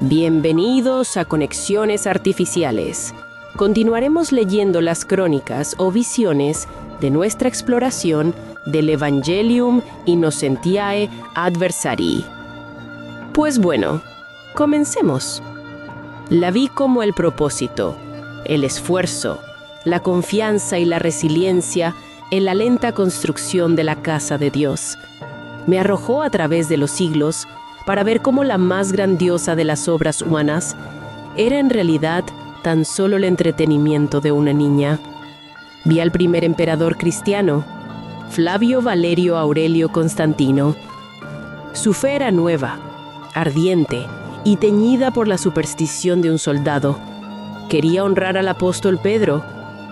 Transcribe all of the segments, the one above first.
Bienvenidos a Conexiones Artificiales. Continuaremos leyendo las crónicas o visiones de nuestra exploración del Evangelium Innocentiae Adversarii. Pues bueno, comencemos. La vi como el propósito, el esfuerzo, la confianza y la resiliencia en la lenta construcción de la casa de Dios. Me arrojó a través de los siglos para ver cómo la más grandiosa de las obras humanas era en realidad tan solo el entretenimiento de una niña. Vi al primer emperador cristiano, Flavio Valerio Aurelio Constantino. Su fe era nueva, ardiente y teñida por la superstición de un soldado. Quería honrar al apóstol Pedro,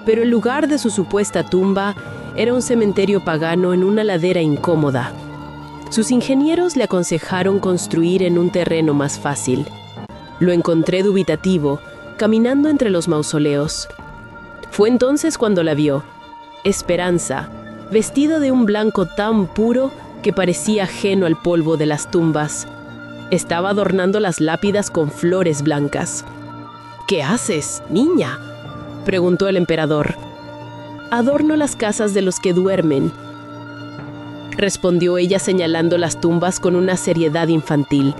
pero el lugar de su supuesta tumba era un cementerio pagano en una ladera incómoda. Sus ingenieros le aconsejaron construir en un terreno más fácil. Lo encontré dubitativo, caminando entre los mausoleos. Fue entonces cuando la vio, Esperanza, vestido de un blanco tan puro que parecía ajeno al polvo de las tumbas. Estaba adornando las lápidas con flores blancas. «¿Qué haces, niña?», preguntó el emperador. «Adorno las casas de los que duermen», respondió ella señalando las tumbas con una seriedad infantil.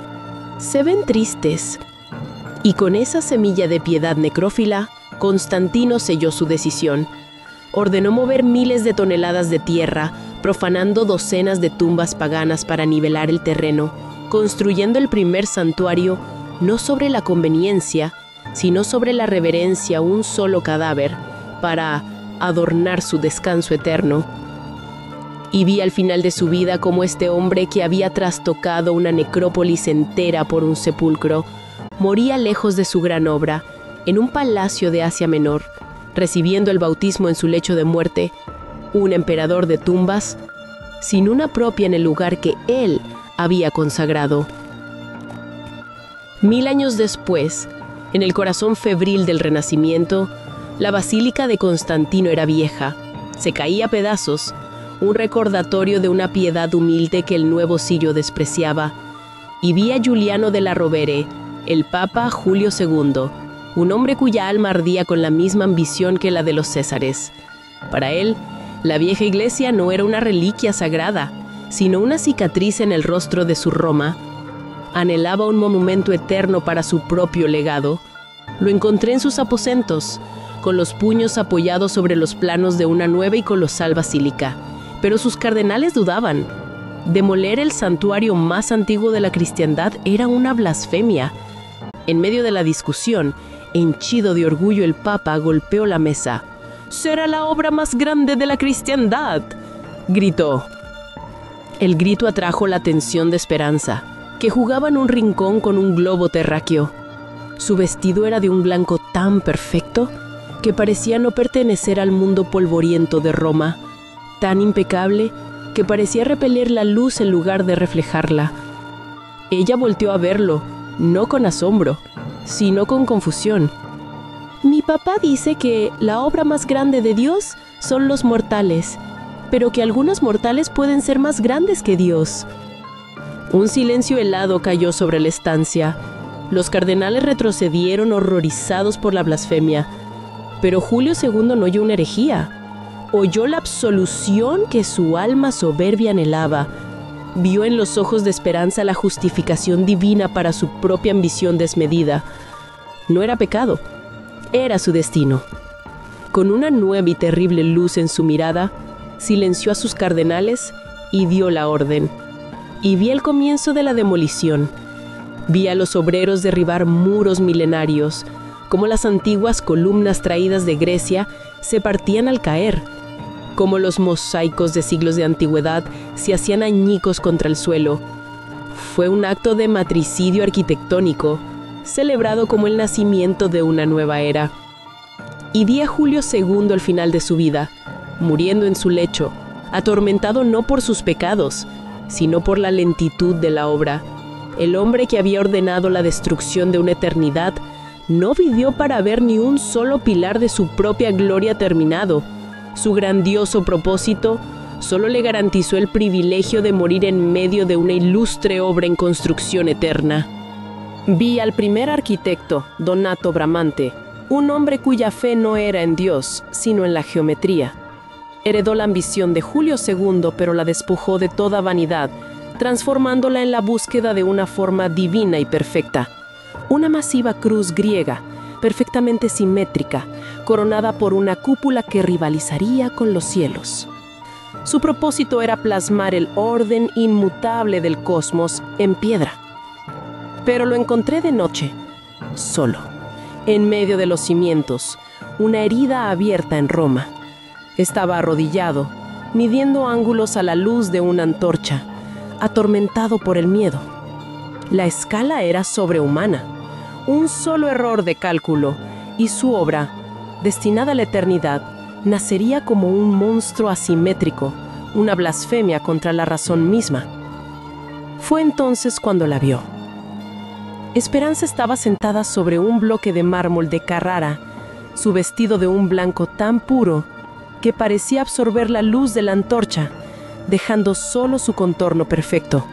«Se ven tristes». Y con esa semilla de piedad necrófila, Constantino selló su decisión. Ordenó mover miles de toneladas de tierra, profanando docenas de tumbas paganas para nivelar el terreno, construyendo el primer santuario no sobre la conveniencia, sino sobre la reverencia a un solo cadáver, para adornar su descanso eterno. Y vi al final de su vida cómo este hombre que había trastocado una necrópolis entera por un sepulcro, moría lejos de su gran obra, en un palacio de Asia Menor, recibiendo el bautismo en su lecho de muerte, un emperador de tumbas, sin una propia en el lugar que él había consagrado. 1000 años después, en el corazón febril del Renacimiento, la Basílica de Constantino era vieja, se caía a pedazos, un recordatorio de una piedad humilde que el nuevo Sirio despreciaba, y vi a Giuliano della Rovere, el Papa Julio II, un hombre cuya alma ardía con la misma ambición que la de los Césares. Para él, la vieja iglesia no era una reliquia sagrada, sino una cicatriz en el rostro de su Roma. Anhelaba un monumento eterno para su propio legado. Lo encontré en sus aposentos, con los puños apoyados sobre los planos de una nueva y colosal basílica. Pero sus cardenales dudaban. Demoler el santuario más antiguo de la cristiandad era una blasfemia. En medio de la discusión, henchido de orgullo, el Papa golpeó la mesa. «¡Será la obra más grande de la cristiandad!», gritó. El grito atrajo la atención de Esperanza, que jugaba en un rincón con un globo terráqueo. Su vestido era de un blanco tan perfecto que parecía no pertenecer al mundo polvoriento de Roma, tan impecable que parecía repeler la luz en lugar de reflejarla. Ella volteó a verlo, no con asombro, sino con confusión. «Mi papá dice que la obra más grande de Dios son los mortales, pero que algunos mortales pueden ser más grandes que Dios». Un silencio helado cayó sobre la estancia. Los cardenales retrocedieron horrorizados por la blasfemia, pero Julio II no oyó una herejía. Oyó la absolución que su alma soberbia anhelaba. Vio en los ojos de Esperanza la justificación divina para su propia ambición desmedida. No era pecado, era su destino. Con una nueva y terrible luz en su mirada, silenció a sus cardenales y dio la orden. Y vi el comienzo de la demolición. Vi a los obreros derribar muros milenarios, como las antiguas columnas traídas de Grecia se partían al caer, como los mosaicos de siglos de antigüedad se hacían añicos contra el suelo. Fue un acto de matricidio arquitectónico, celebrado como el nacimiento de una nueva era. Y vi a Julio II al final de su vida, muriendo en su lecho, atormentado no por sus pecados, sino por la lentitud de la obra. El hombre que había ordenado la destrucción de una eternidad no vivió para ver ni un solo pilar de su propia gloria terminado. Su grandioso propósito solo le garantizó el privilegio de morir en medio de una ilustre obra en construcción eterna. Vi al primer arquitecto, Donato Bramante, un hombre cuya fe no era en Dios, sino en la geometría. Heredó la ambición de Julio II, pero la despojó de toda vanidad, transformándola en la búsqueda de una forma divina y perfecta. Una masiva cruz griega, perfectamente simétrica, coronada por una cúpula que rivalizaría con los cielos. Su propósito era plasmar el orden inmutable del cosmos en piedra. Pero lo encontré de noche, solo, en medio de los cimientos, una herida abierta en Roma. Estaba arrodillado, midiendo ángulos a la luz de una antorcha, atormentado por el miedo. La escala era sobrehumana. Un solo error de cálculo y su obra, destinada a la eternidad, nacería como un monstruo asimétrico, una blasfemia contra la razón misma. Fue entonces cuando la vio. Esperanza estaba sentada sobre un bloque de mármol de Carrara, su vestido de un blanco tan puro que parecía absorber la luz de la antorcha, dejando solo su contorno perfecto.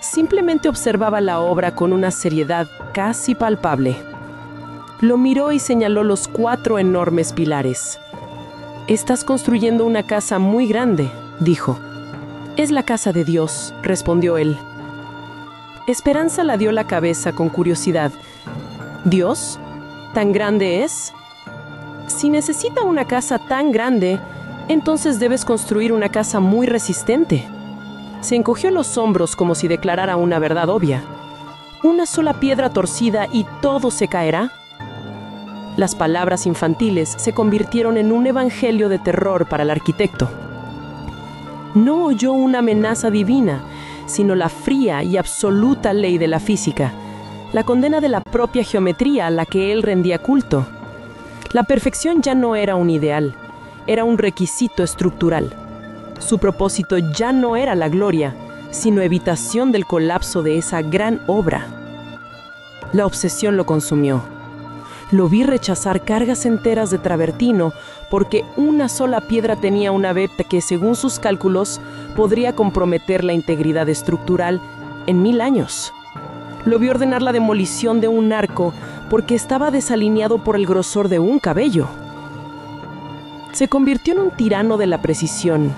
Simplemente observaba la obra con una seriedad casi palpable. Lo miró y señaló los 4 enormes pilares. «Estás construyendo una casa muy grande», dijo. «Es la casa de Dios», respondió él. Esperanza la dio la cabeza con curiosidad. «¿Dios? ¿Tan grande es?» «Si necesita una casa tan grande, entonces debes construir una casa muy resistente». Se encogió los hombros como si declarara una verdad obvia. «¿Una sola piedra torcida y todo se caerá?» Las palabras infantiles se convirtieron en un evangelio de terror para el arquitecto. No oyó una amenaza divina, sino la fría y absoluta ley de la física, la condena de la propia geometría a la que él rendía culto. La perfección ya no era un ideal, era un requisito estructural. Su propósito ya no era la gloria, sino evitación del colapso de esa gran obra. La obsesión lo consumió. Lo vi rechazar cargas enteras de travertino porque una sola piedra tenía una veta que, según sus cálculos, podría comprometer la integridad estructural en 1000 años. Lo vi ordenar la demolición de un arco porque estaba desalineado por el grosor de un cabello. Se convirtió en un tirano de la precisión.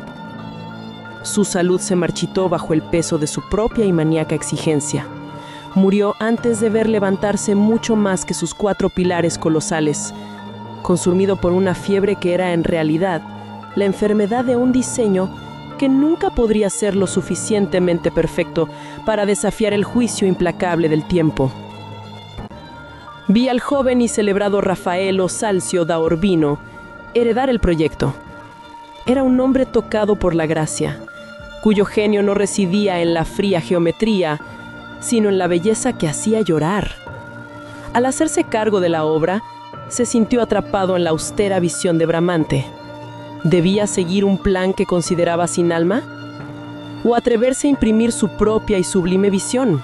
Su salud se marchitó bajo el peso de su propia y maníaca exigencia. Murió antes de ver levantarse mucho más que sus 4 pilares colosales, consumido por una fiebre que era en realidad la enfermedad de un diseño que nunca podría ser lo suficientemente perfecto para desafiar el juicio implacable del tiempo. Vi al joven y celebrado Raffaello Salzio da Urbino heredar el proyecto. Era un hombre tocado por la gracia, cuyo genio no residía en la fría geometría, sino en la belleza que hacía llorar. Al hacerse cargo de la obra, se sintió atrapado en la austera visión de Bramante. ¿Debía seguir un plan que consideraba sin alma? ¿O atreverse a imprimir su propia y sublime visión?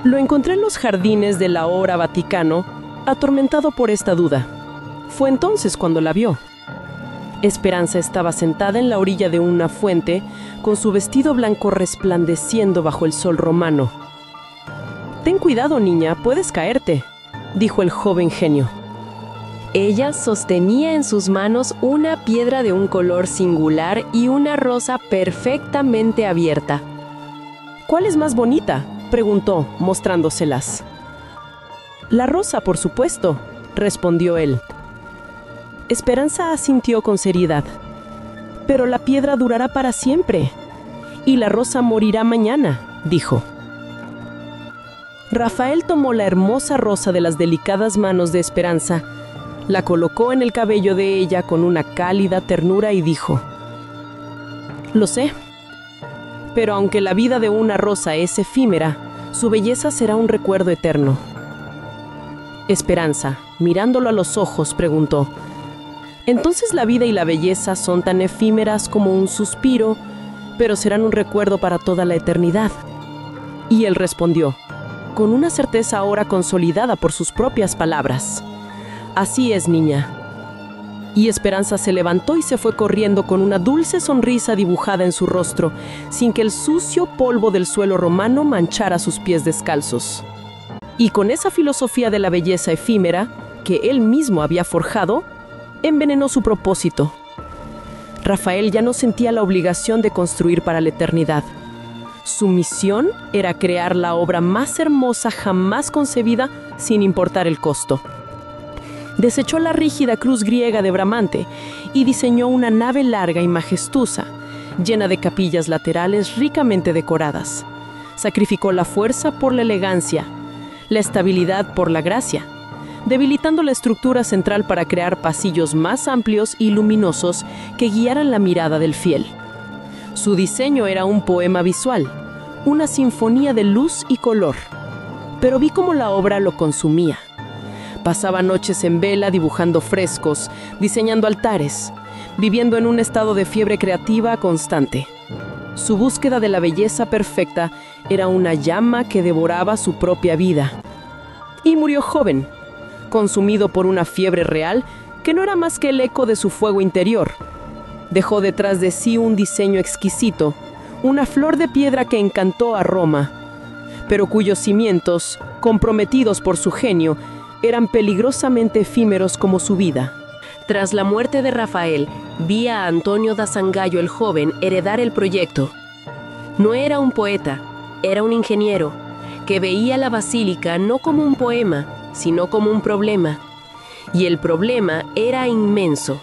Lo encontré en los jardines del ahora Vaticano, atormentado por esta duda. Fue entonces cuando la vio. Esperanza estaba sentada en la orilla de una fuente, con su vestido blanco resplandeciendo bajo el sol romano. «Ten cuidado, niña, puedes caerte», dijo el joven genio. Ella sostenía en sus manos una piedra de un color singular y una rosa perfectamente abierta. «¿Cuál es más bonita?», preguntó, mostrándoselas. «La rosa, por supuesto», respondió él. Esperanza asintió con seriedad. «Pero la piedra durará para siempre, y la rosa morirá mañana», dijo. Rafael tomó la hermosa rosa de las delicadas manos de Esperanza, la colocó en el cabello de ella con una cálida ternura y dijo: «Lo sé, pero aunque la vida de una rosa es efímera, su belleza será un recuerdo eterno». Esperanza, mirándolo a los ojos, preguntó: «¿Entonces la vida y la belleza son tan efímeras como un suspiro, pero serán un recuerdo para toda la eternidad?» Y él respondió, con una certeza ahora consolidada por sus propias palabras: «Así es, niña. Y Esperanza se levantó y se fue corriendo con una dulce sonrisa dibujada en su rostro, sin que el sucio polvo del suelo romano manchara sus pies descalzos. Y con esa filosofía de la belleza efímera, que él mismo había forjado, envenenó su propósito. Rafael ya no sentía la obligación de construir para la eternidad. Su misión era crear la obra más hermosa jamás concebida, sin importar el costo. Desechó la rígida cruz griega de Bramante y diseñó una nave larga y majestuosa, llena de capillas laterales ricamente decoradas. Sacrificó la fuerza por la elegancia, la estabilidad por la gracia, debilitando la estructura central para crear pasillos más amplios y luminosos que guiaran la mirada del fiel. Su diseño era un poema visual, una sinfonía de luz y color, pero vi cómo la obra lo consumía. Pasaba noches en vela dibujando frescos, diseñando altares, viviendo en un estado de fiebre creativa constante. Su búsqueda de la belleza perfecta era una llama que devoraba su propia vida. Y murió joven, consumido por una fiebre real que no era más que el eco de su fuego interior. Dejó detrás de sí un diseño exquisito, una flor de piedra que encantó a Roma, pero cuyos cimientos, comprometidos por su genio, eran peligrosamente efímeros como su vida. Tras la muerte de Rafael, vi a Antonio da Sangallo el joven heredar el proyecto. No era un poeta, era un ingeniero, que veía la basílica no como un poema, sino como un problema. Y el problema era inmenso.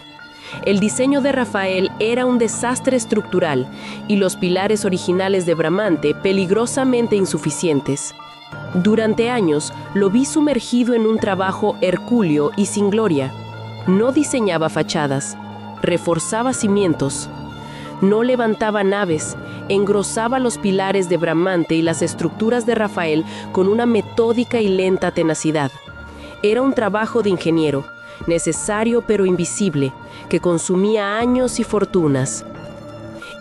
El diseño de Rafael era un desastre estructural y los pilares originales de Bramante peligrosamente insuficientes. Durante años lo vi sumergido en un trabajo hercúleo y sin gloria. No diseñaba fachadas, reforzaba cimientos, no levantaba naves, engrosaba los pilares de Bramante y las estructuras de Rafael con una metódica y lenta tenacidad. Era un trabajo de ingeniero, necesario pero invisible, que consumía años y fortunas.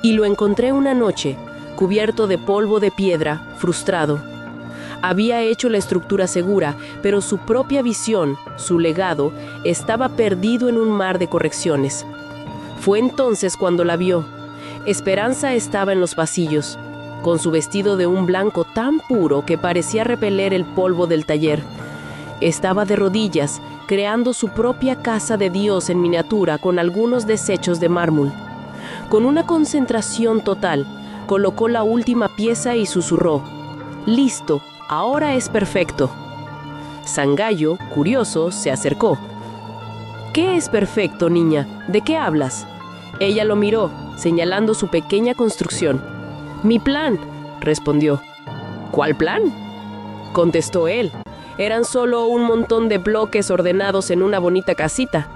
Y lo encontré una noche, cubierto de polvo de piedra, frustrado. Había hecho la estructura segura, pero su propia visión, su legado, estaba perdido en un mar de correcciones. Fue entonces cuando la vio. Esperanza estaba en los pasillos, con su vestido de un blanco tan puro que parecía repeler el polvo del taller. Estaba de rodillas, creando su propia casa de Dios en miniatura con algunos desechos de mármol. Con una concentración total, colocó la última pieza y susurró: «Listo, ahora es perfecto». Sangallo, curioso, se acercó. «¿Qué es perfecto, niña? ¿De qué hablas?». Ella lo miró, señalando su pequeña construcción. «Mi plan», respondió. «¿Cuál plan?», contestó él. Eran solo un montón de bloques ordenados en una bonita casita.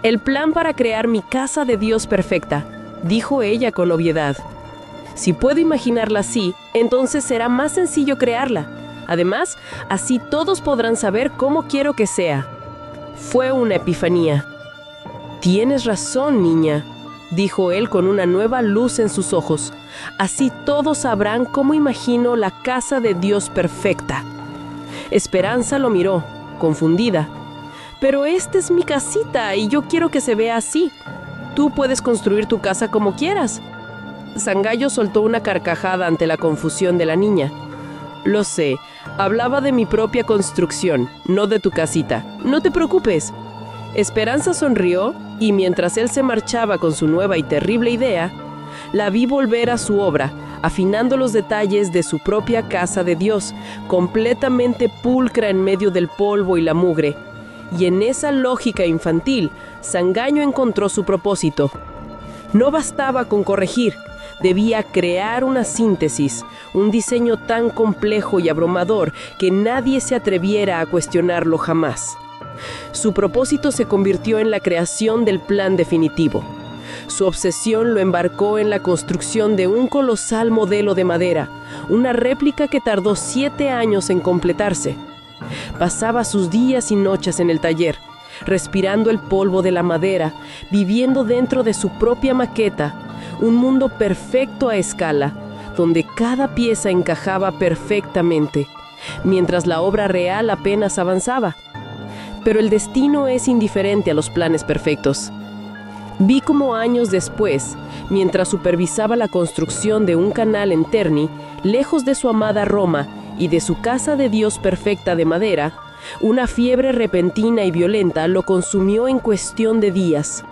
«El plan para crear mi casa de Dios perfecta», dijo ella con obviedad. «Si puedo imaginarla así, entonces será más sencillo crearla. Además, así todos podrán saber cómo quiero que sea». Fue una epifanía. «Tienes razón, niña», dijo él con una nueva luz en sus ojos. «Así todos sabrán cómo imagino la casa de Dios perfecta». Esperanza lo miró, confundida. «Pero esta es mi casita y yo quiero que se vea así. Tú puedes construir tu casa como quieras». Sangallo soltó una carcajada ante la confusión de la niña. «Lo sé, hablaba de mi propia construcción, no de tu casita. No te preocupes». Esperanza sonrió y mientras él se marchaba con su nueva y terrible idea, la vi volver a su obra, afinando los detalles de su propia casa de Dios, completamente pulcra en medio del polvo y la mugre. Y en esa lógica infantil, Sangallo encontró su propósito. No bastaba con corregir, debía crear una síntesis, un diseño tan complejo y abrumador que nadie se atreviera a cuestionarlo jamás. Su propósito se convirtió en la creación del plan definitivo. Su obsesión lo embarcó en la construcción de un colosal modelo de madera, una réplica que tardó 7 años en completarse. Pasaba sus días y noches en el taller, respirando el polvo de la madera, viviendo dentro de su propia maqueta, un mundo perfecto a escala, donde cada pieza encajaba perfectamente, mientras la obra real apenas avanzaba. Pero el destino es indiferente a los planes perfectos. Vi cómo años después, mientras supervisaba la construcción de un canal en Terni, lejos de su amada Roma y de su casa de Dios perfecta de madera, una fiebre repentina y violenta lo consumió en cuestión de días.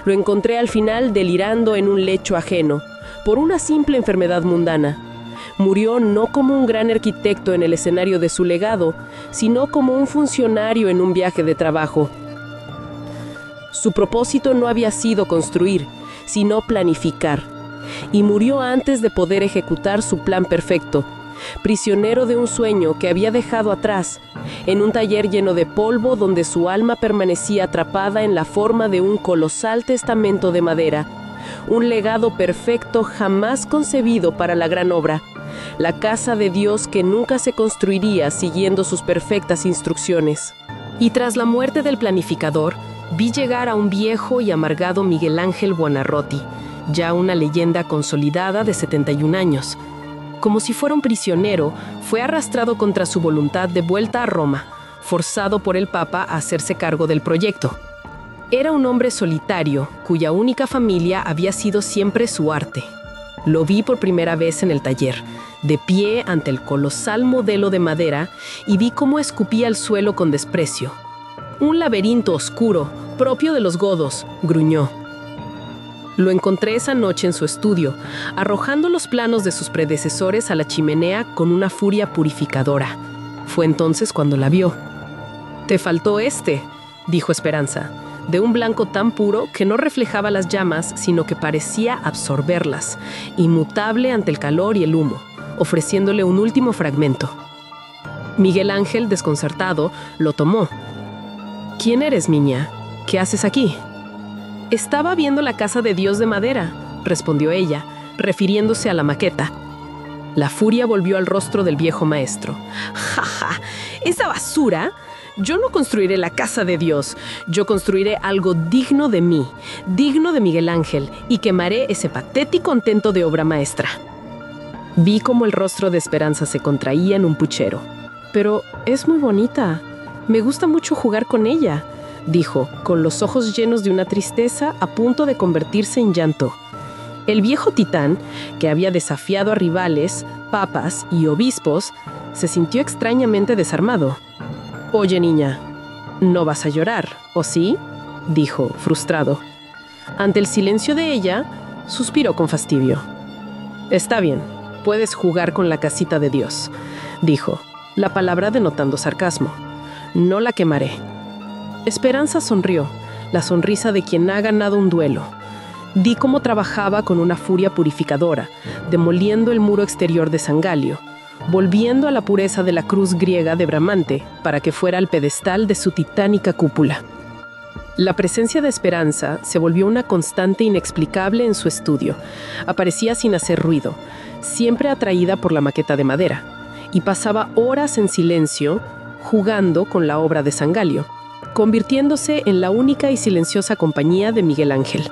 Lo encontré al final delirando en un lecho ajeno, por una simple enfermedad mundana. Murió no como un gran arquitecto en el escenario de su legado, sino como un funcionario en un viaje de trabajo. Su propósito no había sido construir, sino planificar, y murió antes de poder ejecutar su plan perfecto, prisionero de un sueño que había dejado atrás, en un taller lleno de polvo donde su alma permanecía atrapada en la forma de un colosal testamento de madera, un legado perfecto jamás concebido para la gran obra, la casa de Dios que nunca se construiría siguiendo sus perfectas instrucciones. Y tras la muerte del planificador, vi llegar a un viejo y amargado Miguel Ángel Buonarroti, ya una leyenda consolidada de 71 años. Como si fuera un prisionero, fue arrastrado contra su voluntad de vuelta a Roma, forzado por el Papa a hacerse cargo del proyecto. Era un hombre solitario, cuya única familia había sido siempre su arte. Lo vi por primera vez en el taller, de pie ante el colosal modelo de madera, y vi cómo escupía al suelo con desprecio. Un laberinto oscuro, propio de los godos, gruñó. Lo encontré esa noche en su estudio, arrojando los planos de sus predecesores a la chimenea con una furia purificadora. Fue entonces cuando la vio. «Te faltó este», dijo Esperanza, de un blanco tan puro que no reflejaba las llamas, sino que parecía absorberlas, inmutable ante el calor y el humo, ofreciéndole un último fragmento. Miguel Ángel, desconcertado, lo tomó. «¿Quién eres, niña? ¿Qué haces aquí?» «Estaba viendo la casa de Dios de madera», respondió ella, refiriéndose a la maqueta. La furia volvió al rostro del viejo maestro. «¡Ja, ja! ¿Esa basura? Yo no construiré la casa de Dios. Yo construiré algo digno de mí, digno de Miguel Ángel, y quemaré ese patético intento de obra maestra». Vi cómo el rostro de Esperanza se contraía en un puchero. «Pero es muy bonita. Me gusta mucho jugar con ella», dijo, con los ojos llenos de una tristeza a punto de convertirse en llanto. El viejo titán, que había desafiado a rivales, papas y obispos, se sintió extrañamente desarmado. «Oye, niña, ¿no vas a llorar, o sí?», dijo, frustrado. Ante el silencio de ella, suspiró con fastidio. «Está bien, puedes jugar con la casita de Dios», dijo, la palabra denotando sarcasmo. «No la quemaré». Esperanza sonrió, la sonrisa de quien ha ganado un duelo. Vi cómo trabajaba con una furia purificadora, demoliendo el muro exterior de San Galio, volviendo a la pureza de la cruz griega de Bramante para que fuera el pedestal de su titánica cúpula. La presencia de Esperanza se volvió una constante inexplicable en su estudio. Aparecía sin hacer ruido, siempre atraída por la maqueta de madera, y pasaba horas en silencio jugando con la obra de San Galio, convirtiéndose en la única y silenciosa compañía de Miguel Ángel.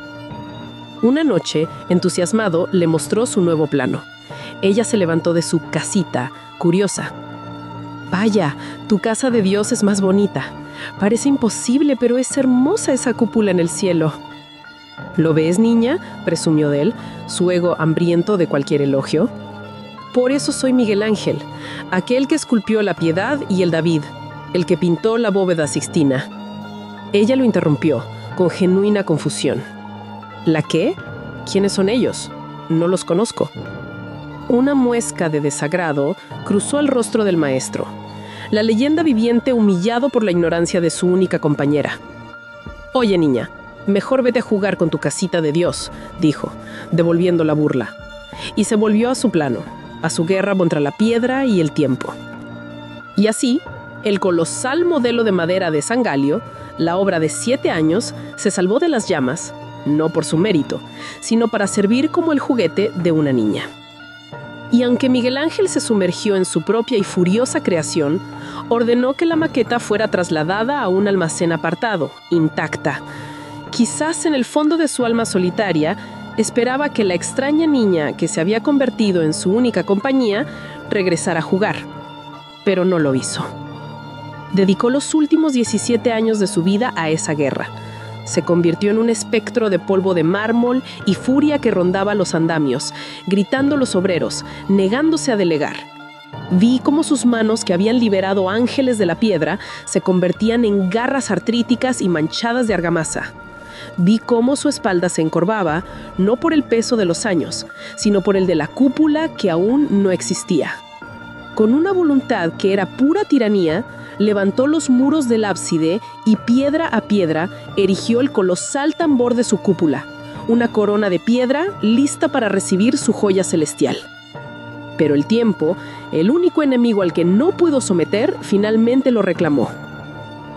Una noche, entusiasmado, le mostró su nuevo plano. Ella se levantó de su casita, curiosa. «Vaya, tu casa de Dios es más bonita. Parece imposible, pero es hermosa esa cúpula en el cielo». «¿Lo ves, niña?», presumió de él, su ego hambriento de cualquier elogio. «Por eso soy Miguel Ángel, aquel que esculpió la Piedad y el David, el que pintó la bóveda Sixtina». Ella lo interrumpió, con genuina confusión. «¿La qué? ¿Quiénes son ellos? No los conozco». Una muesca de desagrado cruzó el rostro del maestro. La leyenda viviente humillado por la ignorancia de su única compañera. «Oye, niña, mejor vete a jugar con tu casita de Dios», dijo, devolviendo la burla. Y se volvió a su plano, a su guerra contra la piedra y el tiempo. Y así, el colosal modelo de madera de San Galio, la obra de 7 años, se salvó de las llamas, no por su mérito, sino para servir como el juguete de una niña. Y aunque Miguel Ángel se sumergió en su propia y furiosa creación, ordenó que la maqueta fuera trasladada a un almacén apartado, intacta. Quizás en el fondo de su alma solitaria, esperaba que la extraña niña que se había convertido en su única compañía regresara a jugar. Pero no lo hizo. Dedicó los últimos 17 años de su vida a esa guerra. Se convirtió en un espectro de polvo de mármol y furia que rondaba los andamios, gritando a los obreros, negándose a delegar. Vi cómo sus manos, que habían liberado ángeles de la piedra, se convertían en garras artríticas y manchadas de argamasa. Vi cómo su espalda se encorvaba, no por el peso de los años, sino por el de la cúpula que aún no existía. Con una voluntad que era pura tiranía, levantó los muros del ábside y piedra a piedra erigió el colosal tambor de su cúpula, una corona de piedra lista para recibir su joya celestial. Pero el tiempo, el único enemigo al que no pudo someter, finalmente lo reclamó.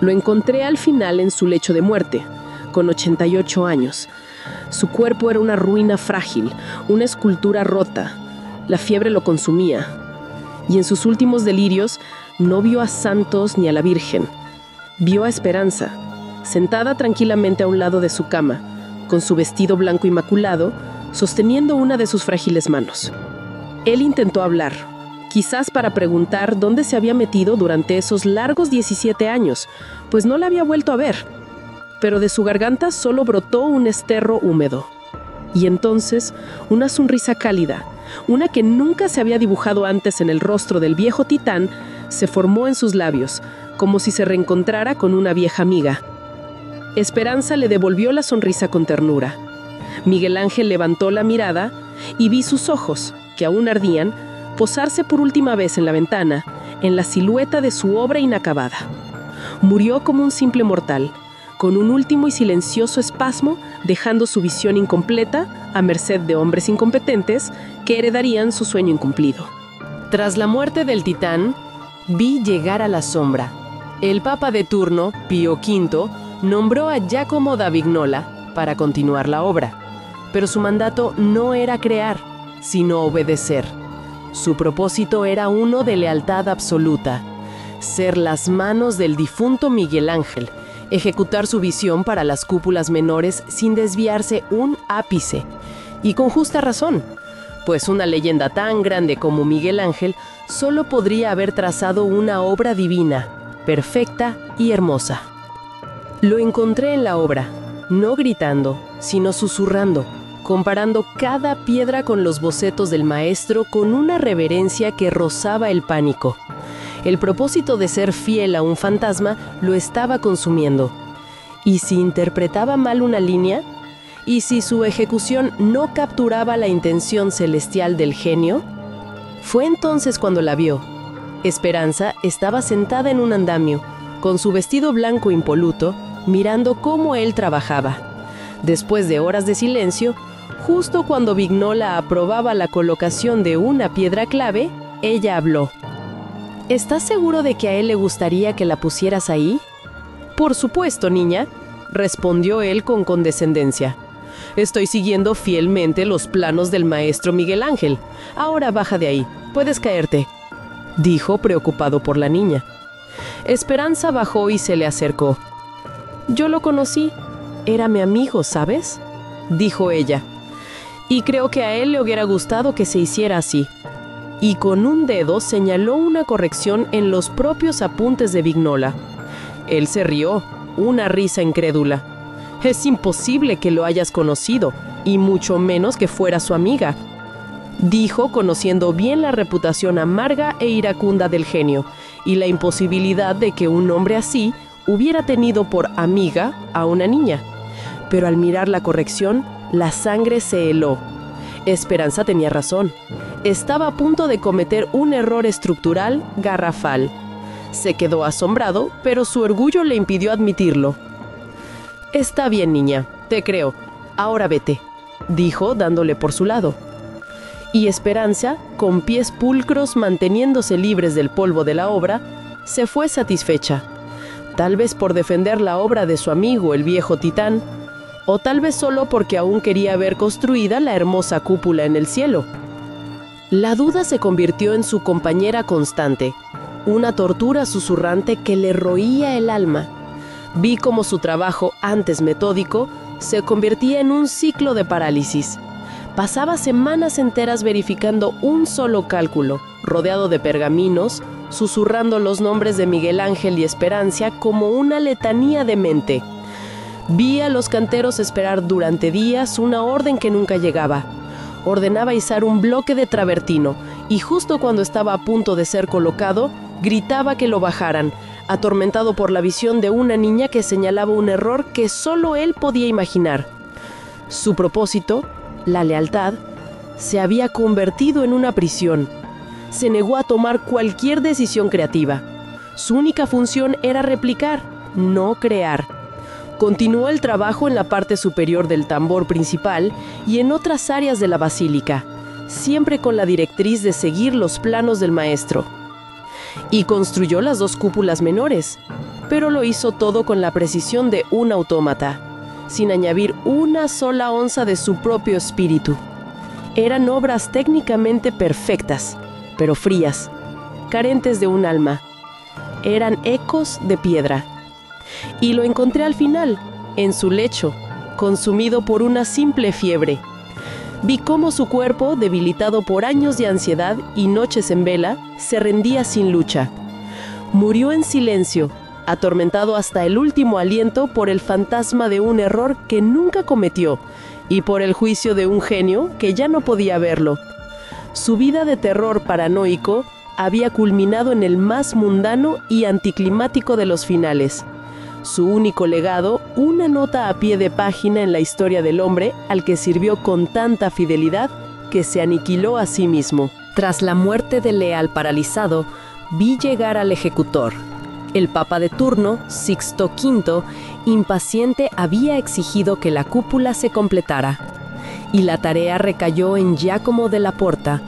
Lo encontré al final en su lecho de muerte, con 88 años. Su cuerpo era una ruina frágil, una escultura rota. La fiebre lo consumía. Y en sus últimos delirios no vio a santos ni a la Virgen. Vio a Esperanza, sentada tranquilamente a un lado de su cama, con su vestido blanco inmaculado, sosteniendo una de sus frágiles manos. Él intentó hablar, quizás para preguntar dónde se había metido durante esos largos 17 años, pues no la había vuelto a ver. Pero de su garganta solo brotó un esterro húmedo. Y entonces, una sonrisa cálida, una que nunca se había dibujado antes en el rostro del viejo titán, se formó en sus labios, como si se reencontrara con una vieja amiga. Esperanza le devolvió la sonrisa con ternura. Miguel Ángel levantó la mirada y vi sus ojos, que aún ardían, posarse por última vez en la ventana, en la silueta de su obra inacabada. Murió como un simple mortal, con un último y silencioso espasmo, dejando su visión incompleta a merced de hombres incompetentes que heredarían su sueño incumplido. Tras la muerte del titán, vi llegar a la sombra. El papa de turno, Pío V, nombró a Giacomo da Vignola para continuar la obra, pero su mandato no era crear, sino obedecer. Su propósito era uno de lealtad absoluta, ser las manos del difunto Miguel Ángel, ejecutar su visión para las cúpulas menores sin desviarse un ápice, y con justa razón, pues una leyenda tan grande como Miguel Ángel solo podría haber trazado una obra divina, perfecta y hermosa. Lo encontré en la obra, no gritando, sino susurrando, comparando cada piedra con los bocetos del maestro con una reverencia que rozaba el pánico. El propósito de ser fiel a un fantasma lo estaba consumiendo. ¿Y si interpretaba mal una línea? ¿Y si su ejecución no capturaba la intención celestial del genio? Fue entonces cuando la vio. Esperanza estaba sentada en un andamio, con su vestido blanco impoluto, mirando cómo él trabajaba. Después de horas de silencio, justo cuando Vignola aprobaba la colocación de una piedra clave, ella habló. ¿Estás seguro de que a él le gustaría que la pusieras ahí? Por supuesto, niña, respondió él con condescendencia. Estoy siguiendo fielmente los planos del maestro Miguel Ángel. Ahora baja de ahí, puedes caerte, dijo preocupado por la niña. Esperanza bajó y se le acercó. Yo lo conocí, era mi amigo, ¿sabes?, dijo ella. Y creo que a él le hubiera gustado que se hiciera así. Y con un dedo señaló una corrección en los propios apuntes de Vignola. Él se rió, una risa incrédula. Es imposible que lo hayas conocido, y mucho menos que fuera su amiga, dijo, conociendo bien la reputación amarga e iracunda del genio, y la imposibilidad de que un hombre así hubiera tenido por amiga a una niña. Pero al mirar la corrección, la sangre se heló. Esperanza tenía razón. Estaba a punto de cometer un error estructural garrafal. Se quedó asombrado, pero su orgullo le impidió admitirlo. Está bien, niña, te creo. Ahora vete, dijo, dándole por su lado. Y Esperanza, con pies pulcros manteniéndose libres del polvo de la obra, se fue satisfecha. Tal vez por defender la obra de su amigo, el viejo titán, o tal vez solo porque aún quería ver construida la hermosa cúpula en el cielo. La duda se convirtió en su compañera constante, una tortura susurrante que le roía el alma. Vi cómo su trabajo, antes metódico, se convertía en un ciclo de parálisis. Pasaba semanas enteras verificando un solo cálculo, rodeado de pergaminos, susurrando los nombres de Miguel Ángel y Esperanza como una letanía demente. Vi a los canteros esperar durante días una orden que nunca llegaba. Ordenaba izar un bloque de travertino y justo cuando estaba a punto de ser colocado, gritaba que lo bajaran, atormentado por la visión de una niña que señalaba un error que solo él podía imaginar. Su propósito, la lealtad, se había convertido en una prisión. Se negó a tomar cualquier decisión creativa. Su única función era replicar, no crear. Continuó el trabajo en la parte superior del tambor principal y en otras áreas de la basílica, siempre con la directriz de seguir los planos del maestro. Y construyó las 2 cúpulas menores, pero lo hizo todo con la precisión de un autómata, sin añadir una sola onza de su propio espíritu. Eran obras técnicamente perfectas, pero frías, carentes de un alma. Eran ecos de piedra. Y lo encontré al final, en su lecho, consumido por una simple fiebre. Vi cómo su cuerpo, debilitado por años de ansiedad y noches en vela, se rendía sin lucha. Murió en silencio, atormentado hasta el último aliento por el fantasma de un error que nunca cometió y por el juicio de un genio que ya no podía verlo. Su vida de terror paranoico había culminado en el más mundano y anticlimático de los finales. Su único legado, una nota a pie de página en la historia del hombre al que sirvió con tanta fidelidad que se aniquiló a sí mismo. Tras la muerte del leal paralizado, vi llegar al ejecutor. El papa de turno, Sixto V, impaciente, había exigido que la cúpula se completara. Y la tarea recayó en Giacomo della Porta,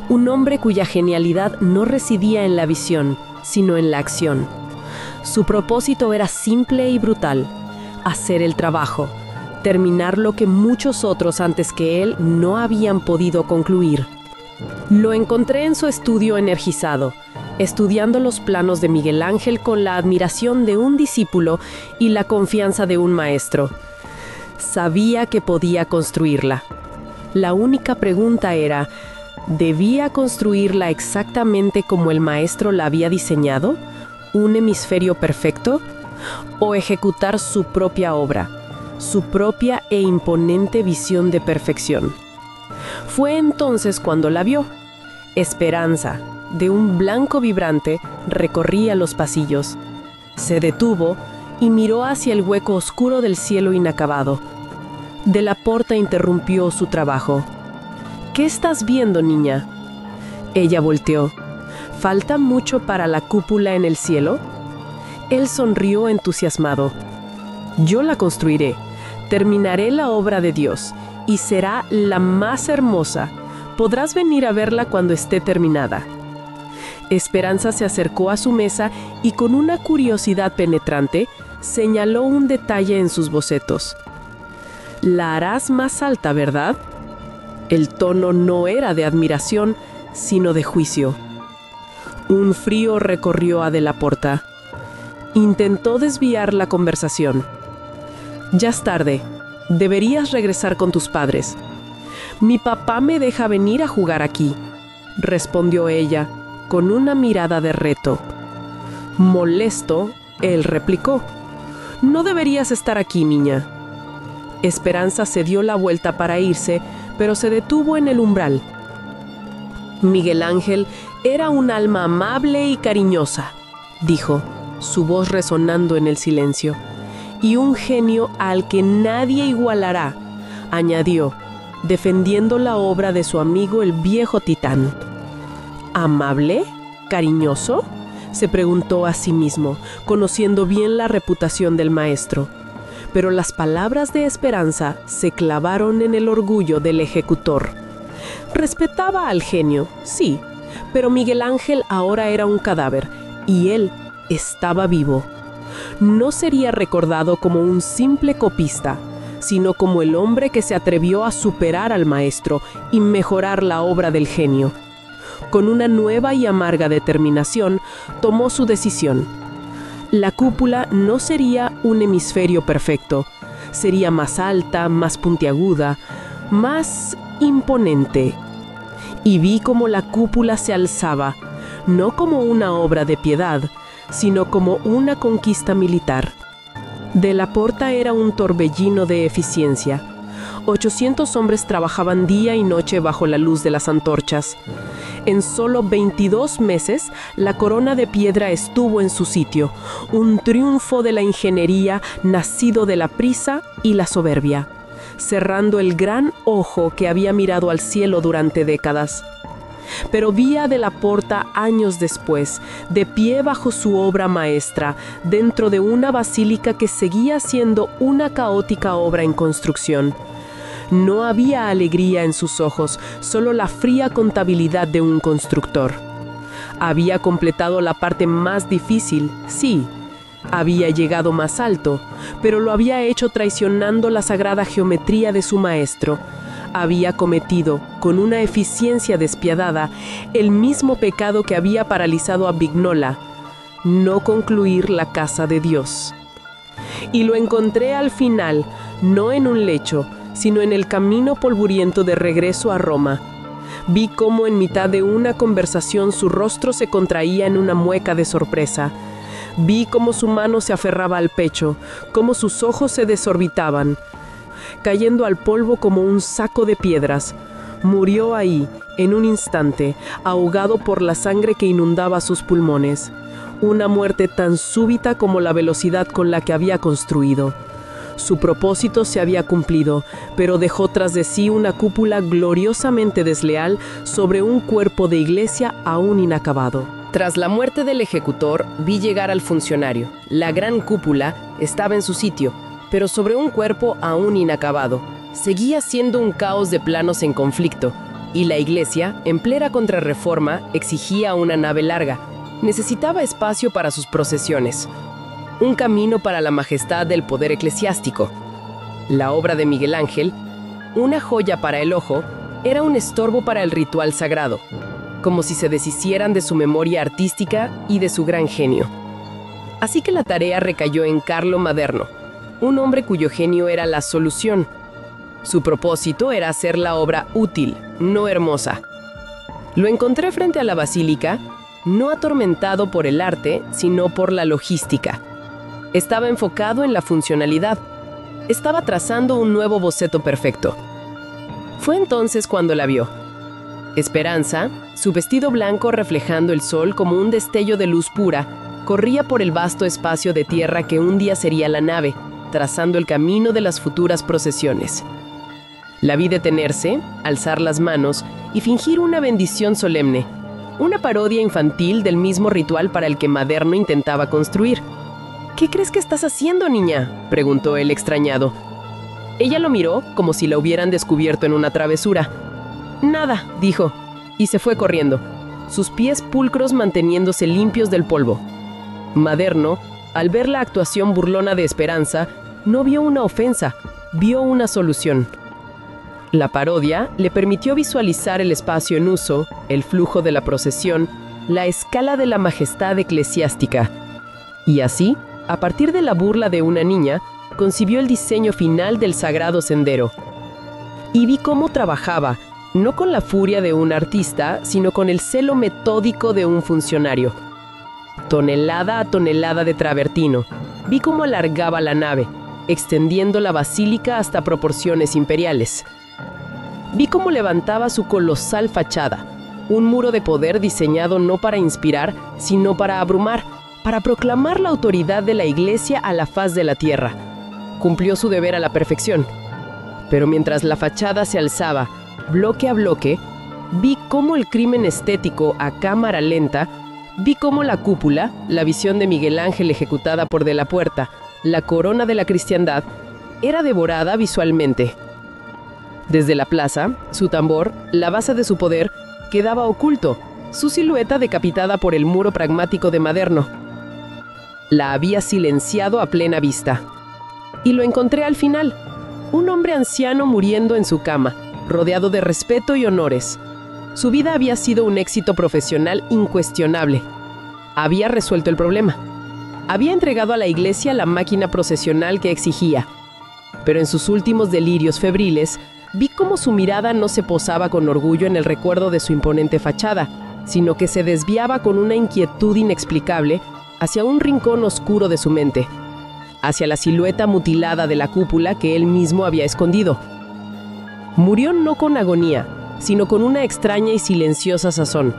un hombre cuya genialidad no residía en la visión, sino en la acción. Su propósito era simple y brutal: hacer el trabajo, terminar lo que muchos otros antes que él no habían podido concluir. Lo encontré en su estudio energizado, estudiando los planos de Miguel Ángel con la admiración de un discípulo y la confianza de un maestro. Sabía que podía construirla. La única pregunta era: ¿debía construirla exactamente como el maestro la había diseñado? ¿Un hemisferio perfecto? ¿O ejecutar su propia obra, su propia e imponente visión de perfección? Fue entonces cuando la vio. Esperanza, de un blanco vibrante, recorría los pasillos. Se detuvo y miró hacia el hueco oscuro del cielo inacabado. Della Porta interrumpió su trabajo. «¿Qué estás viendo, niña?» Ella volteó. «¿Falta mucho para la cúpula en el cielo?» Él sonrió entusiasmado. «Yo la construiré, terminaré la obra de Dios, y será la más hermosa. Podrás venir a verla cuando esté terminada». Esperanza se acercó a su mesa y con una curiosidad penetrante señaló un detalle en sus bocetos. «La harás más alta, ¿verdad?» El tono no era de admiración, sino de juicio. Un frío recorrió a Della Porta. Intentó desviar la conversación. «Ya es tarde. Deberías regresar con tus padres». «Mi papá me deja venir a jugar aquí», respondió ella, con una mirada de reto. Molesto, él replicó: «No deberías estar aquí, niña». Esperanza se dio la vuelta para irse, pero se detuvo en el umbral. Miguel Ángel era un alma amable y cariñosa, dijo, su voz resonando en el silencio, y un genio al que nadie igualará, añadió, defendiendo la obra de su amigo el viejo titán. ¿Amable? ¿Cariñoso?, se preguntó a sí mismo, conociendo bien la reputación del maestro. Pero las palabras de Esperanza se clavaron en el orgullo del ejecutor. Respetaba al genio, sí, pero Miguel Ángel ahora era un cadáver, y él estaba vivo. No sería recordado como un simple copista, sino como el hombre que se atrevió a superar al maestro y mejorar la obra del genio. Con una nueva y amarga determinación, tomó su decisión. La cúpula no sería un hemisferio perfecto, sería más alta, más puntiaguda, más imponente. Y vi cómo la cúpula se alzaba, no como una obra de piedad, sino como una conquista militar. Della Porta era un torbellino de eficiencia. 800 hombres trabajaban día y noche bajo la luz de las antorchas. En solo 22 meses, la corona de piedra estuvo en su sitio, un triunfo de la ingeniería nacido de la prisa y la soberbia, cerrando el gran ojo que había mirado al cielo durante décadas. Pero vi a Della Porta años después, de pie bajo su obra maestra, dentro de una basílica que seguía siendo una caótica obra en construcción. No había alegría en sus ojos, solo la fría contabilidad de un constructor. Había completado la parte más difícil, sí. Había llegado más alto, pero lo había hecho traicionando la sagrada geometría de su maestro. Había cometido, con una eficiencia despiadada, el mismo pecado que había paralizado a Vignola: no concluir la casa de Dios. Y lo encontré al final, no en un lecho, sino en el camino polvoriento de regreso a Roma. Vi cómo en mitad de una conversación su rostro se contraía en una mueca de sorpresa. Vi cómo su mano se aferraba al pecho, cómo sus ojos se desorbitaban, cayendo al polvo como un saco de piedras. Murió ahí, en un instante, ahogado por la sangre que inundaba sus pulmones. Una muerte tan súbita como la velocidad con la que había construido. Su propósito se había cumplido, pero dejó tras de sí una cúpula gloriosamente desleal sobre un cuerpo de iglesia aún inacabado. Tras la muerte del ejecutor, vi llegar al funcionario. La gran cúpula estaba en su sitio, pero sobre un cuerpo aún inacabado. Seguía siendo un caos de planos en conflicto, y la iglesia, en plena contrarreforma, exigía una nave larga. Necesitaba espacio para sus procesiones. Un camino para la majestad del poder eclesiástico. La obra de Miguel Ángel, una joya para el ojo, era un estorbo para el ritual sagrado, como si se deshicieran de su memoria artística y de su gran genio. Así que la tarea recayó en Carlo Maderno, un hombre cuyo genio era la solución. Su propósito era hacer la obra útil, no hermosa. Lo encontré frente a la basílica, no atormentado por el arte, sino por la logística. Estaba enfocado en la funcionalidad. Estaba trazando un nuevo boceto perfecto. Fue entonces cuando la vio. Esperanza, su vestido blanco reflejando el sol como un destello de luz pura, corría por el vasto espacio de tierra que un día sería la nave, trazando el camino de las futuras procesiones. La vi detenerse, alzar las manos y fingir una bendición solemne, una parodia infantil del mismo ritual para el que Maderno intentaba construir. «¿Qué crees que estás haciendo, niña?», preguntó él extrañado. Ella lo miró como si la hubieran descubierto en una travesura. «Nada», dijo, y se fue corriendo, sus pies pulcros manteniéndose limpios del polvo. Maderno, al ver la actuación burlona de Esperanza, no vio una ofensa, vio una solución. La parodia le permitió visualizar el espacio en uso, el flujo de la procesión, la escala de la majestad eclesiástica. Y así, a partir de la burla de una niña, concibió el diseño final del sagrado sendero. Y vi cómo trabajaba, no con la furia de un artista, sino con el celo metódico de un funcionario. Tonelada a tonelada de travertino, vi cómo alargaba la nave, extendiendo la basílica hasta proporciones imperiales. Vi cómo levantaba su colosal fachada, un muro de poder diseñado no para inspirar, sino para abrumar, para proclamar la autoridad de la Iglesia a la faz de la tierra. Cumplió su deber a la perfección. Pero mientras la fachada se alzaba, bloque a bloque, vi cómo el crimen estético a cámara lenta, vi cómo la cúpula, la visión de Miguel Ángel ejecutada por Della Porta, la corona de la cristiandad, era devorada visualmente. Desde la plaza, su tambor, la base de su poder, quedaba oculto, su silueta decapitada por el muro pragmático de Maderno. La había silenciado a plena vista. Y lo encontré al final, un hombre anciano muriendo en su cama, rodeado de respeto y honores. Su vida había sido un éxito profesional incuestionable. Había resuelto el problema. Había entregado a la iglesia la máquina procesional que exigía. Pero en sus últimos delirios febriles, vi cómo su mirada no se posaba con orgullo en el recuerdo de su imponente fachada, sino que se desviaba con una inquietud inexplicable hacia un rincón oscuro de su mente, hacia la silueta mutilada de la cúpula que él mismo había escondido. Murió no con agonía, sino con una extraña y silenciosa sazón,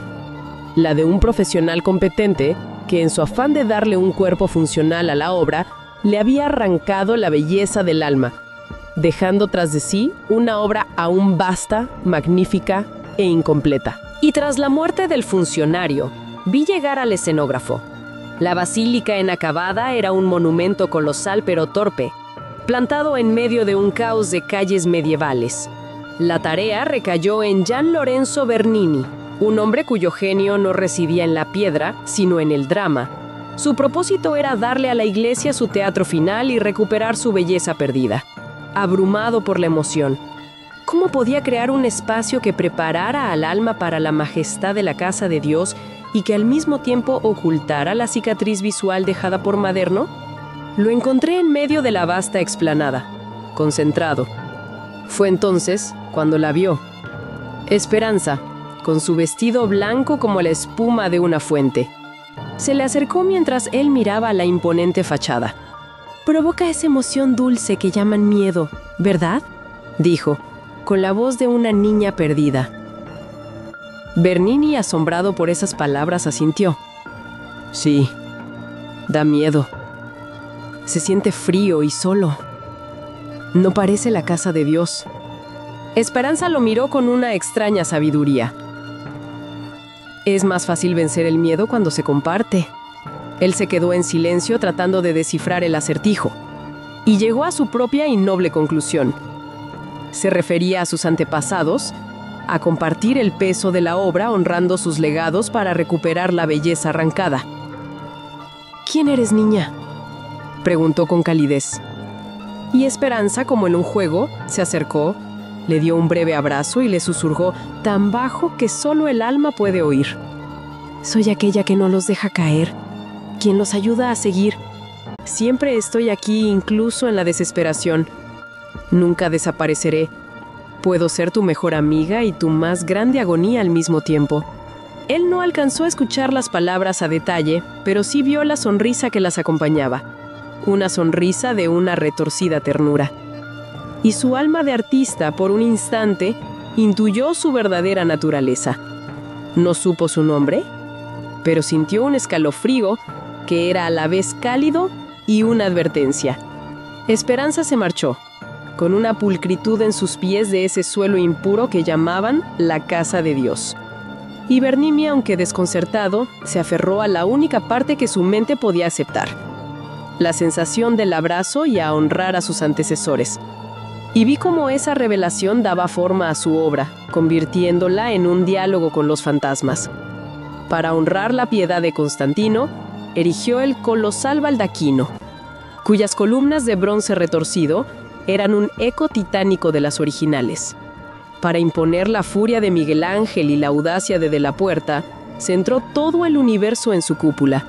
la de un profesional competente que, en su afán de darle un cuerpo funcional a la obra, le había arrancado la belleza del alma, dejando tras de sí una obra aún vasta, magnífica e incompleta. Y tras la muerte del funcionario, vi llegar al escenógrafo. La basílica inacabada era un monumento colosal pero torpe, plantado en medio de un caos de calles medievales. La tarea recayó en Gian Lorenzo Bernini, un hombre cuyo genio no residía en la piedra, sino en el drama. Su propósito era darle a la iglesia su teatro final y recuperar su belleza perdida. Abrumado por la emoción, ¿cómo podía crear un espacio que preparara al alma para la majestad de la casa de Dios y que al mismo tiempo ocultara la cicatriz visual dejada por Maderno? Lo encontré en medio de la vasta explanada, concentrado. Fue entonces cuando la vio. Esperanza, con su vestido blanco como la espuma de una fuente. Se le acercó mientras él miraba la imponente fachada. «Provoca esa emoción dulce que llaman miedo, ¿verdad?», dijo, con la voz de una niña perdida. Bernini, asombrado por esas palabras, asintió. «Sí, da miedo. Se siente frío y solo. No parece la casa de Dios». Esperanza lo miró con una extraña sabiduría. Es más fácil vencer el miedo cuando se comparte. Él se quedó en silencio tratando de descifrar el acertijo, y llegó a su propia y noble conclusión. Se refería a sus antepasados, a compartir el peso de la obra honrando sus legados para recuperar la belleza arrancada. «¿Quién eres, niña?», preguntó con calidez. Y Esperanza, como en un juego, se acercó, le dio un breve abrazo y le susurró tan bajo que solo el alma puede oír. «Soy aquella que no los deja caer, quien los ayuda a seguir. Siempre estoy aquí, incluso en la desesperación. Nunca desapareceré. Puedo ser tu mejor amiga y tu más grande agonía al mismo tiempo». Él no alcanzó a escuchar las palabras a detalle, pero sí vio la sonrisa que las acompañaba. Una sonrisa de una retorcida ternura. Y su alma de artista, por un instante, intuyó su verdadera naturaleza. No supo su nombre, pero sintió un escalofrío que era a la vez cálido y una advertencia. Esperanza se marchó, con una pulcritud en sus pies de ese suelo impuro que llamaban la casa de Dios. Y Bernini, aunque desconcertado, se aferró a la única parte que su mente podía aceptar: la sensación del abrazo y a honrar a sus antecesores. Y vi cómo esa revelación daba forma a su obra, convirtiéndola en un diálogo con los fantasmas. Para honrar la piedad de Constantino, erigió el colosal baldaquino, cuyas columnas de bronce retorcido eran un eco titánico de las originales. Para imponer la furia de Miguel Ángel y la audacia de la Puerta, centró todo el universo en su cúpula.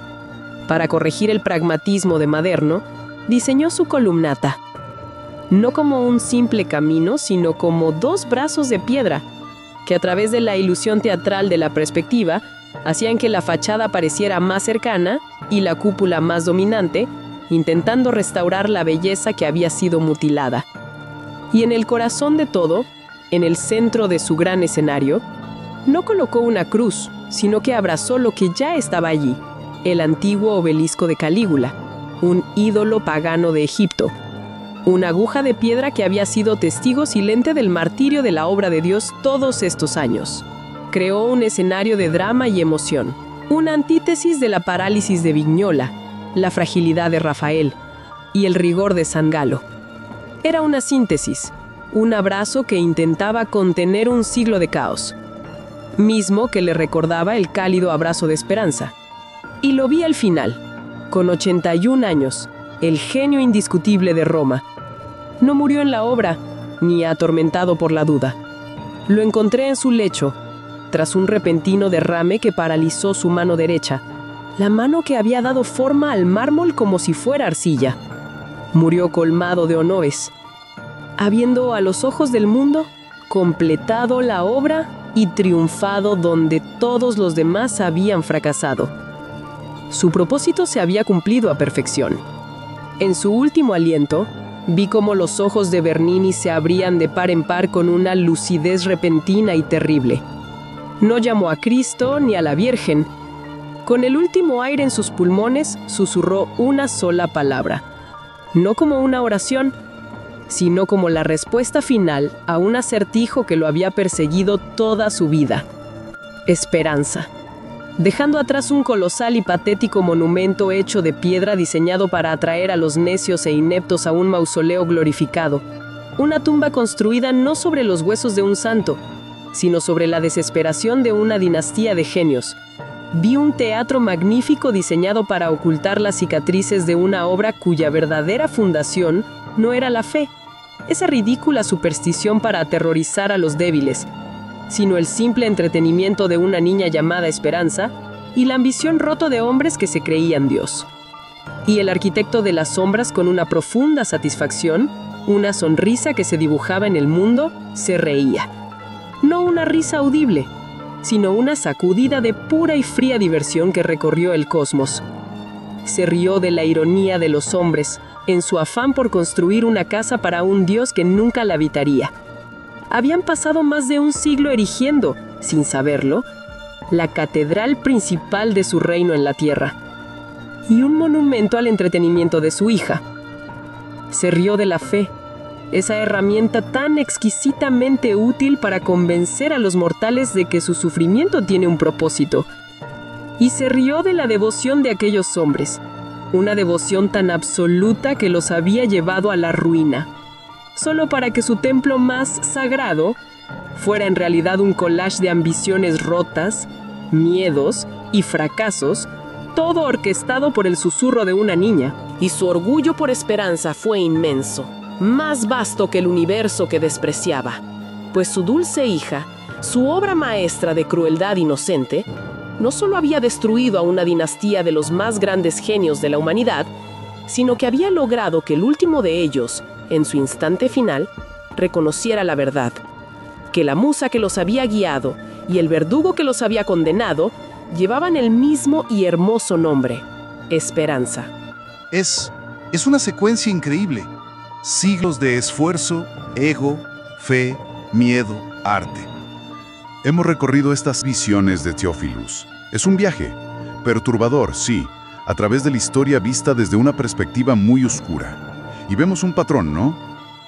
Para corregir el pragmatismo de Maderno, diseñó su columnata, no como un simple camino, sino como dos brazos de piedra, que a través de la ilusión teatral de la perspectiva, hacían que la fachada pareciera más cercana y la cúpula más dominante, intentando restaurar la belleza que había sido mutilada. Y en el corazón de todo, en el centro de su gran escenario, no colocó una cruz, sino que abrazó lo que ya estaba allí, el antiguo obelisco de Calígula, un ídolo pagano de Egipto, una aguja de piedra que había sido testigo silente del martirio de la obra de Dios todos estos años. Creó un escenario de drama y emoción, una antítesis de la parálisis de Vignola, la fragilidad de Rafael y el rigor de San Galo. Era una síntesis, un abrazo que intentaba contener un siglo de caos, mismo que le recordaba el cálido abrazo de Esperanza. Y lo vi al final, con 81 años, el genio indiscutible de Roma. No murió en la obra, ni atormentado por la duda. Lo encontré en su lecho, tras un repentino derrame que paralizó su mano derecha, la mano que había dado forma al mármol como si fuera arcilla. Murió colmado de honores, habiendo a los ojos del mundo completado la obra y triunfado donde todos los demás habían fracasado. Su propósito se había cumplido a perfección. En su último aliento, vi cómo los ojos de Bernini se abrían de par en par con una lucidez repentina y terrible. No llamó a Cristo ni a la Virgen. Con el último aire en sus pulmones, susurró una sola palabra. No como una oración, sino como la respuesta final a un acertijo que lo había perseguido toda su vida. Esperanza. Dejando atrás un colosal y patético monumento hecho de piedra diseñado para atraer a los necios e ineptos a un mausoleo glorificado. Una tumba construida no sobre los huesos de un santo, sino sobre la desesperación de una dinastía de genios. Vi un teatro magnífico diseñado para ocultar las cicatrices de una obra cuya verdadera fundación no era la fe, esa ridícula superstición para aterrorizar a los débiles, sino el simple entretenimiento de una niña llamada Esperanza y la ambición roto de hombres que se creían Dios. Y el arquitecto de las sombras, con una profunda satisfacción, una sonrisa que se dibujaba en el mundo, se reía. No una risa audible, sino una sacudida de pura y fría diversión que recorrió el cosmos. Se rió de la ironía de los hombres, en su afán por construir una casa para un Dios que nunca la habitaría. Habían pasado más de un siglo erigiendo, sin saberlo, la catedral principal de su reino en la tierra, y un monumento al entretenimiento de su hija. Se rió de la fe, esa herramienta tan exquisitamente útil para convencer a los mortales de que su sufrimiento tiene un propósito. Y se rió de la devoción de aquellos hombres, una devoción tan absoluta que los había llevado a la ruina, solo para que su templo más sagrado fuera en realidad un collage de ambiciones rotas, miedos y fracasos, todo orquestado por el susurro de una niña. Y su orgullo por Esperanza fue inmenso, más vasto que el universo que despreciaba, pues su dulce hija, su obra maestra de crueldad inocente, no solo había destruido a una dinastía de los más grandes genios de la humanidad, sino que había logrado que el último de ellos, en su instante final, reconociera la verdad, que la musa que los había guiado y el verdugo que los había condenado llevaban el mismo y hermoso nombre, Esperanza. Es una secuencia increíble. Siglos de esfuerzo, ego, fe, miedo, arte. Hemos recorrido estas visiones de Theophilus. Es un viaje, perturbador, sí, a través de la historia vista desde una perspectiva muy oscura. Y vemos un patrón, ¿no?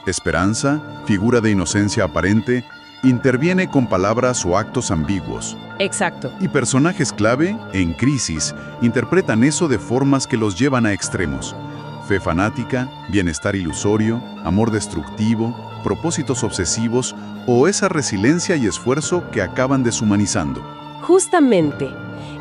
Esperanza, figura de inocencia aparente, interviene con palabras o actos ambiguos. Exacto. Y personajes clave, en crisis, interpretan eso de formas que los llevan a extremos. Fe fanática, bienestar ilusorio, amor destructivo, propósitos obsesivos o esa resiliencia y esfuerzo que acaban deshumanizando. Justamente,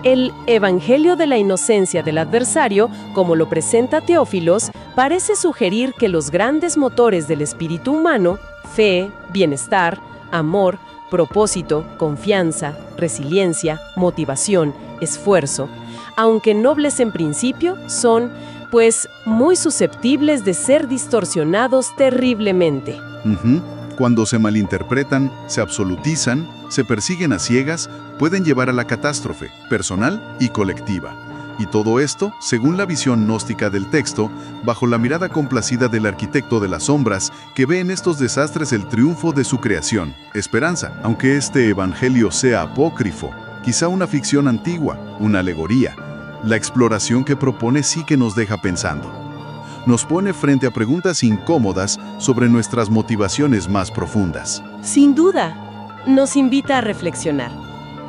el Evangelio de la inocencia del adversario, como lo presenta Teófilos, parece sugerir que los grandes motores del espíritu humano, fe, bienestar, amor, propósito, confianza, resiliencia, motivación, esfuerzo, aunque nobles en principio, son, pues, muy susceptibles de ser distorsionados terriblemente. Cuando se malinterpretan, se absolutizan, se persiguen a ciegas, pueden llevar a la catástrofe, personal y colectiva. Y todo esto, según la visión gnóstica del texto, bajo la mirada complacida del arquitecto de las sombras, que ve en estos desastres el triunfo de su creación, Esperanza. Aunque este evangelio sea apócrifo, quizá una ficción antigua, una alegoría, la exploración que propone sí que nos deja pensando. Nos pone frente a preguntas incómodas sobre nuestras motivaciones más profundas. Sin duda, nos invita a reflexionar.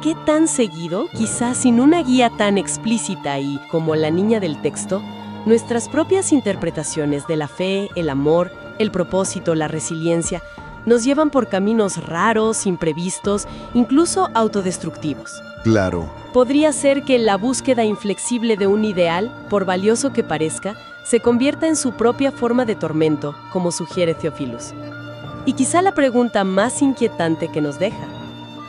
¿Qué tan seguido, quizás sin una guía tan explícita y, como la niña del texto, nuestras propias interpretaciones de la fe, el amor, el propósito, la resiliencia, nos llevan por caminos raros, imprevistos, incluso autodestructivos? Claro. Podría ser que la búsqueda inflexible de un ideal, por valioso que parezca, se convierta en su propia forma de tormento, como sugiere Theophilus. Y quizá la pregunta más inquietante que nos deja: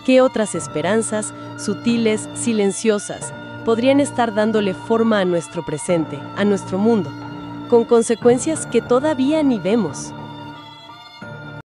¿qué otras esperanzas, sutiles, silenciosas, podrían estar dándole forma a nuestro presente, a nuestro mundo, con consecuencias que todavía ni vemos?